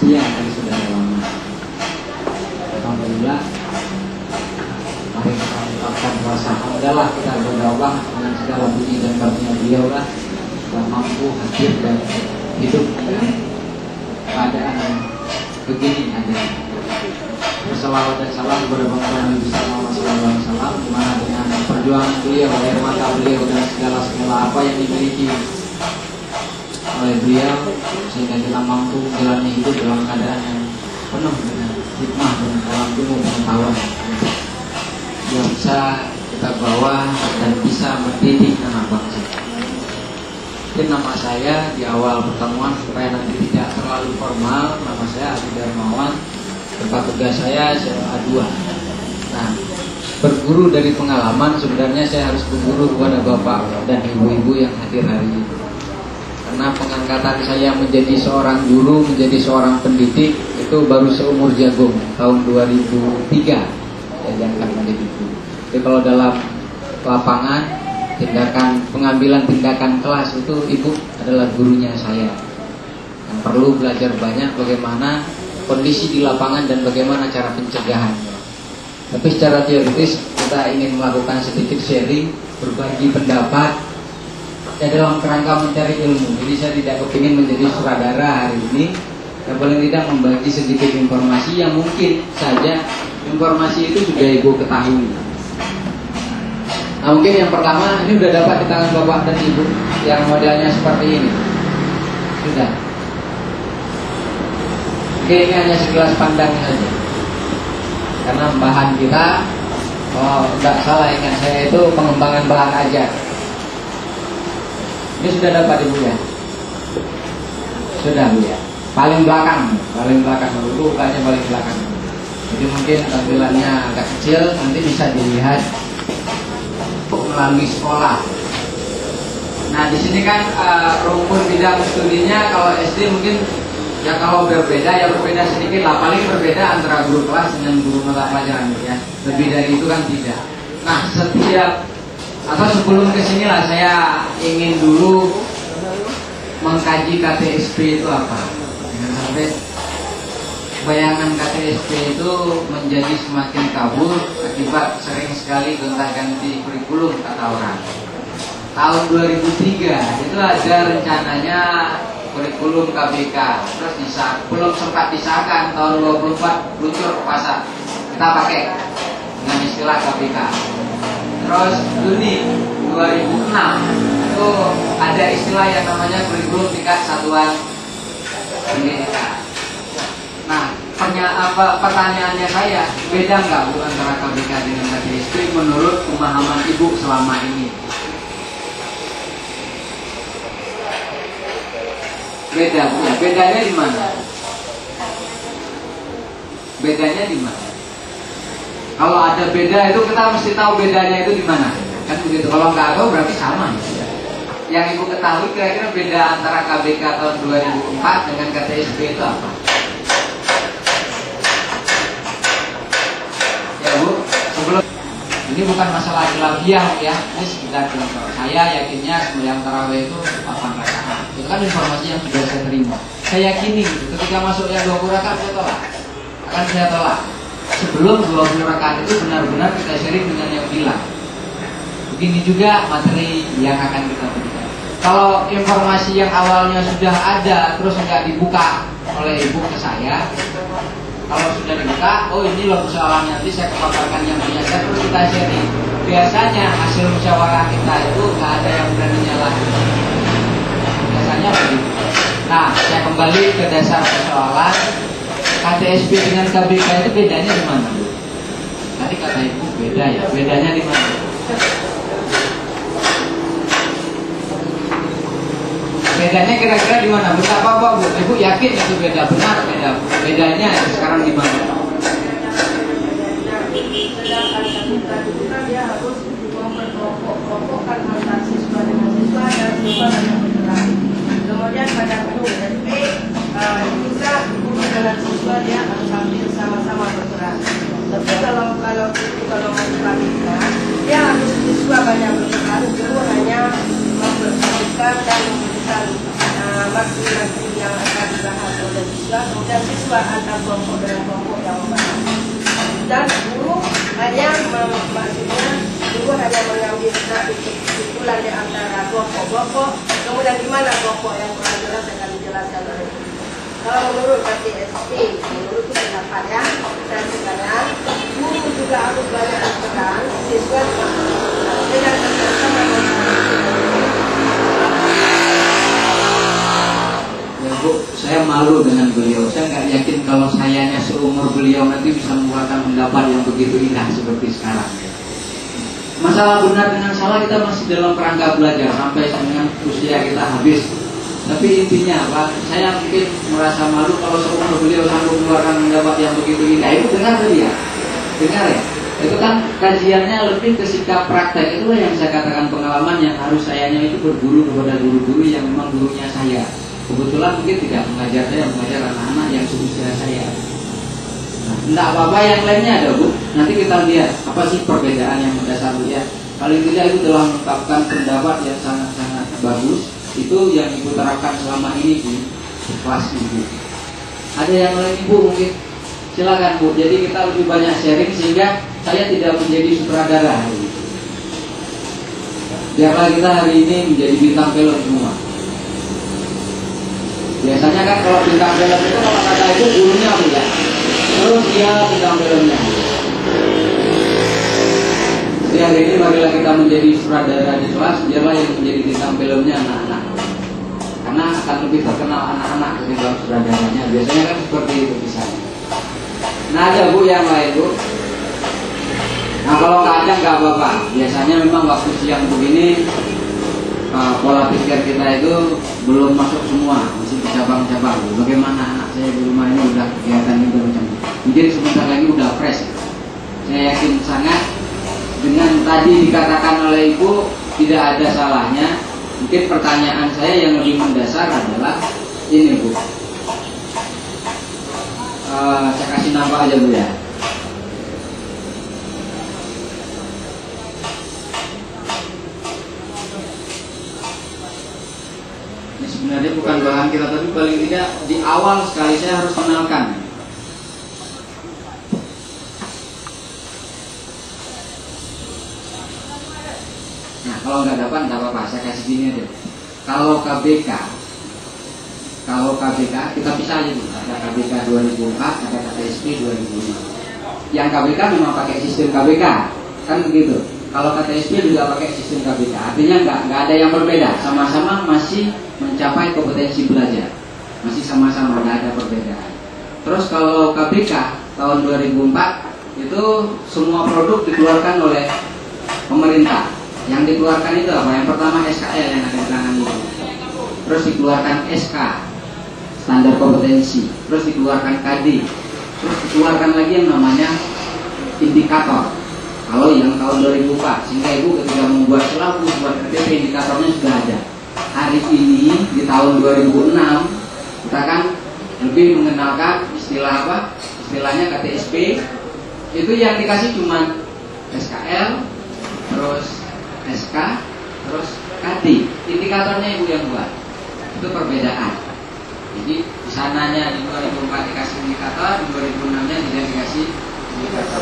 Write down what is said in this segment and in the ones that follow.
Iya, tadi sudah lama. Alhamdulillah. Mari kita mengucapkan rasa hamdalah, kita berdoa dengan segala puji dan karunia beliau lah yang mampu hadir dan hidup dalam keadaan yang begini ada. Bersalawat dan salam kepada bangsa Nabi besar Muhammad SAW, dimana dengan perjuangan beliau, air mata beliau dan segala apa yang dimiliki oleh beliau sehingga kita mampu menjalani hidup dalam keadaan yang penuh dengan hikmah dan dalam penuh pengetahuan yang bisa kita bawa dan bisa mendidik anak bangsa. Mungkin nama saya di awal pertemuan supaya nanti tidak terlalu formal, nama saya Adi Darmawan, tempat tugas saya A2. Nah, berguru dari pengalaman, sebenarnya saya harus berguru kepada bapak dan ibu-ibu yang hadir hari ini. Karena pengangkatan saya menjadi seorang guru, menjadi seorang pendidik itu baru seumur jagung tahun 2003 saya diangkat menjadi guru. Jadi kalau dalam lapangan pengambilan tindakan kelas itu ibu adalah gurunya saya yang perlu belajar banyak bagaimana kondisi di lapangan dan bagaimana cara pencegahannya. Tapi secara teoritis kita ingin melakukan sedikit sharing, berbagi pendapat ya dalam kerangka mencari ilmu. Jadi saya tidak kepingin menjadi sutradara hari ini, dan paling tidak membagi sedikit informasi yang mungkin saja informasi itu sudah ibu ketahui. Nah, mungkin yang pertama ini sudah dapat di tangan bapak dan ibu yang modelnya seperti ini. Sudah. Oke, ini hanya segelas pandang saja. Karena bahan kita, tidak salah ingat saya itu pengembangan bahan aja. Ini sudah dapat ibu ya? Sudah bu ya. Paling belakang dulu, bukannya paling belakang. Jadi mungkin tampilannya agak kecil, nanti bisa dilihat melalui sekolah. Nah di sini kan rumpun bidang studinya kalau SD mungkin ya kalau berbeda ya berbeda sedikit lah, paling berbeda antara guru kelas dengan guru mata pelajaran ya. Lebih dari itu kan tidak. Nah setiap atau sebelum kesini lah saya ingin dulu mengkaji KTSP itu apa. Jangan sampai bayangan KTSP itu menjadi semakin kabur akibat sering sekali gonta-ganti kurikulum kata orang. Tahun 2003 itu ada rencananya kurikulum KBK, terus belum sempat disahkan, tahun 24 luncur ke pasar, kita pakai dengan istilah KBK. Terus Juni 2006 itu ada istilah yang namanya kurikulum tingkat satuan pendidikan. Nah, pertanyaannya saya, beda nggak bu antara KBK dengan KTSP menurut pemahaman ibu selama ini? Beda bu, ya. Bedanya di mana? Bedanya di mana? Kalau ada beda itu kita mesti tahu bedanya itu di mana. Kan begitu. Kalau nggak tahu berarti sama. Yang ibu ketahui kira-kira beda antara KBK tahun 2004 dengan KTSP itu apa? Ya bu, sebelum ini bukan masalah khilafiyah ya, ini sekedar contoh. Saya yakinnya sembahyang tarawih itu 8 rakaat. Itu kan informasi yang sudah saya terima. Saya yakini ketika masuk yang 20 rakaat saya tolak. Akan saya tolak. Sebelum 20 rakaat itu benar-benar kita sharing dengan yang bilang. Begini juga materi yang akan kita berikan. Kalau informasi yang awalnya sudah ada terus nggak dibuka oleh ibu ke saya, kalau sudah dibuka, oh ini loh persoalannya, nanti saya paparkan yang punya saya, terus kita sharing. Biasanya hasil musyawarah kita itu nggak ada yang berani nyalah. Biasanya begitu. Nah, saya kembali ke dasar persoalan. KTSP dengan KBK itu bedanya di mana? Tadi kata ibu beda ya, bedanya di mana? Bedanya kira-kira di mana? Betapa apa bu? Ibu yakin itu beda, benar beda. Bedanya sekarang di mana? Sedangkan kita dia harus memperkelompokkan antara siswa dengan siswa dan siswa dengan bergerak. Kemudian pada KTSP juga guru dengan siswa dia harus sambil sama-sama bergerak. Tapi kalau KBK dia harus siswa banyak bergerak, guru hanya memperhatikan dan memberikan materi yang akan dibahas oleh siswa, kemudian siswa berubah antara kelompok dengan kelompok yang membahas. Dan guru hanya maksudnya guru hanya mengambil kesimpulan di antara kelompok-kelompok, kemudian di mana kelompok yang kurang jelas akan dijelaskan oleh guru. Kalau menurut KTSP, menurut pendapat ya, dan sekarang guru juga harus banyak peran siswa dengan sama. Ya Bu, saya malu dengan beliau. Saya nggak yakin kalau sayanya seumur beliau nanti bisa mengeluarkan pendapat yang begitu indah seperti sekarang. Masalah benar dengan salah kita masih dalam kerangka belajar sampai dengan usia kita habis. Tapi intinya Pak, saya mungkin merasa malu kalau seumur beliau sanggup mengeluarkan pendapat yang begitu indah. Itu dengar tadi ya? Dengar ya? Itu kan kajiannya lebih ke sikap praktek. Itulah yang saya katakan pengalaman yang harus sayanya itu berguru kepada guru-guru yang memang gurunya saya. Kebetulan mungkin tidak mengajar saya, mengajar anak-anak yang seusia saya. Nah, tidak apa-apa yang lainnya ada Bu. Nanti kita lihat apa sih perbedaan yang mendasar ya. Paling tidak itu telah mengungkapkan pendapat yang sangat-sangat bagus. Itu yang Ibu terapkan selama ini di kelas Ibu. Ada yang lain Ibu mungkin? Silakan Bu. Jadi kita lebih banyak sharing sehingga saya tidak menjadi sutradara hari ini. Biarlah kita hari ini menjadi bintang film semua. Biasanya kan kalau bintang film itu kalau kata itu gurunya Bu ya. Terus dia bintang filmnya. Jadi hari ini marilah kita menjadi sutradara di kelas, biarlah yang menjadi bintang filmnya anak-anak. Karena akan lebih terkenal anak-anak ketimbang sutradaranya. Biasanya kan seperti itu misalnya. Nah ada Bu yang lain Bu. Nah kalau nggak ada nggak apa-apa. Biasanya memang waktu siang begini pola pikir kita itu belum masuk semua, masih cabang-cabang. Bagaimana anak saya di rumah ini udah kegiatan itu macam ini. Mungkin sebentar lagi udah fresh. Saya yakin sangat dengan tadi dikatakan oleh Ibu tidak ada salahnya. Mungkin pertanyaan saya yang lebih mendasar adalah ini Bu. Saya kasih nama aja Bu ya. Ini sebenarnya bukan bahan kita, tapi paling tidak di awal sekali saya harus kenalkan. Nah kalau nggak dapat nggak apa-apa, saya kasih gini aja. Kalau KBK kita pisah aja Bu. Ada KBK 2004, ada KTSP 2005. Yang KBK memang pakai sistem KBK, kan begitu. Kalau KTSP juga pakai sistem KBK, artinya nggak ada yang berbeda, sama-sama masih mencapai kompetensi belajar, masih sama-sama nggak ada perbedaan. Terus kalau KBK tahun 2004 itu semua produk dikeluarkan oleh pemerintah. Yang dikeluarkan itu apa? Yang pertama SKL yang ada di tangan itu. Terus dikeluarkan SK, standar kompetensi. Terus dikeluarkan KD. Terus dikeluarkan lagi yang namanya indikator. Kalau yang tahun 2004, sehingga Ibu ketika membuat selaku buat RTP indikatornya sudah ada. Hari ini di tahun 2006 kita kan lebih mengenalkan istilah apa? Istilahnya KTSP. Itu yang dikasih cuma SKL, terus SK, terus KD. Indikatornya Ibu yang buat. Itu perbedaan. Jadi di sananya di 2004 dikasih indikator, di 2006-nya tidak dikasih indikator.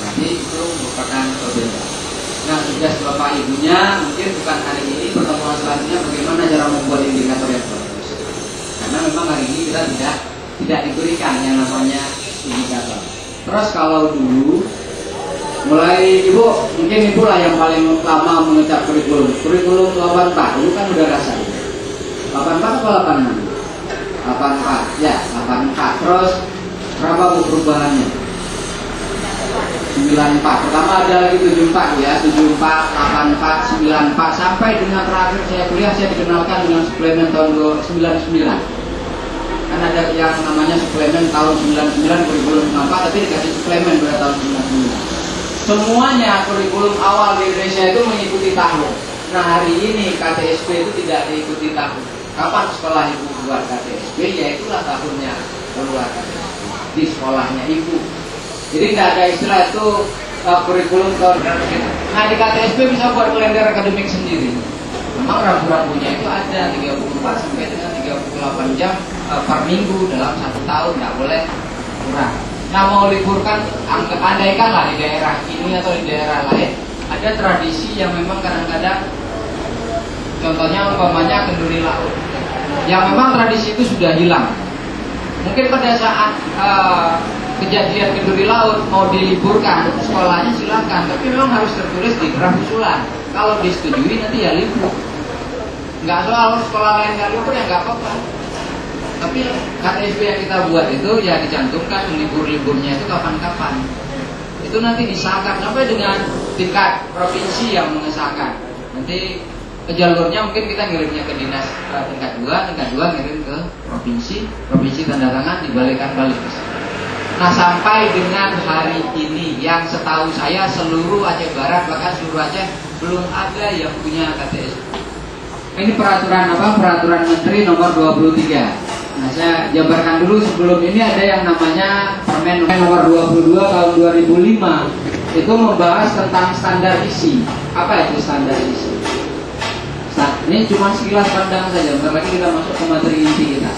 Jadi itu merupakan perbedaan. Nah, tugas Bapak Ibunya mungkin bukan hari ini, pertemuan selanjutnya bagaimana cara membuat indikator yang bagus. Karena memang hari ini kita tidak diberikan yang namanya indikator. Terus kalau dulu mulai Ibu, mungkin Ibu lah yang paling lama mengecap kurikulum. Kurikulum 84, dulu kan udah rasa. 84 atau 86? 84, ya 84. Terus berapa Bu perubahannya? 94. Pertama ada lagi 74 ya, 74, 84, 94 sampai dengan terakhir saya kuliah saya dikenalkan dengan suplemen tahun 99. Kan ada yang namanya suplemen tahun 99 kurikulum 94 tapi dikasih suplemen pada tahun 99. Semuanya kurikulum awal di Indonesia itu mengikuti tahun. Nah hari ini KTSP itu tidak diikuti tahun. Kapan sekolah Ibu buat KTSP? Ya itulah tahunnya keluar KTSP di sekolahnya Ibu. Jadi tidak ada istilah itu kurikulum tahun. Nah di KTSP bisa buat kalender akademik sendiri. Memang rambu-rambunya itu ada 34 sampai dengan 38 jam per minggu dalam 1 tahun, nggak boleh kurang. Nah, mau liburkan, andaikanlah di daerah ini atau di daerah lain ada tradisi yang memang kadang-kadang, contohnya umpamanya kenduri laut, yang memang tradisi itu sudah hilang. Mungkin pada saat kejadian kenduri laut mau diliburkan, sekolahnya silakan, tapi memang harus tertulis di draft usulan. Kalau disetujui nanti ya libur. Nggak soal sekolah lain nggak libur ya nggak apa-apa. Tapi KTSB yang kita buat itu ya dicantumkan libur-liburnya itu kapan-kapan. Itu nanti disahkan sampai dengan tingkat provinsi yang mengesahkan. Nanti jalurnya mungkin kita ngirimnya ke dinas tingkat 2 ngirim ke provinsi tanda tangan dibalikkan balik ke sana. Nah, sampai dengan hari ini yang setahu saya seluruh Aceh Barat bahkan seluruh Aceh belum ada yang punya KTSB. Ini peraturan apa? Peraturan Menteri nomor 23. Nah, saya jabarkan dulu sebelum ini ada yang namanya Permen nomor 22 tahun 2005. Itu membahas tentang standar isi. Apa itu standar isi? Nah, ini cuma sekilas pandang saja. Bentar lagi kita masuk ke materi inti kita.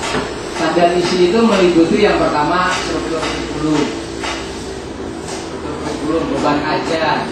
Standar isi itu meliputi yang pertama struktur kurikulum, beban ajar.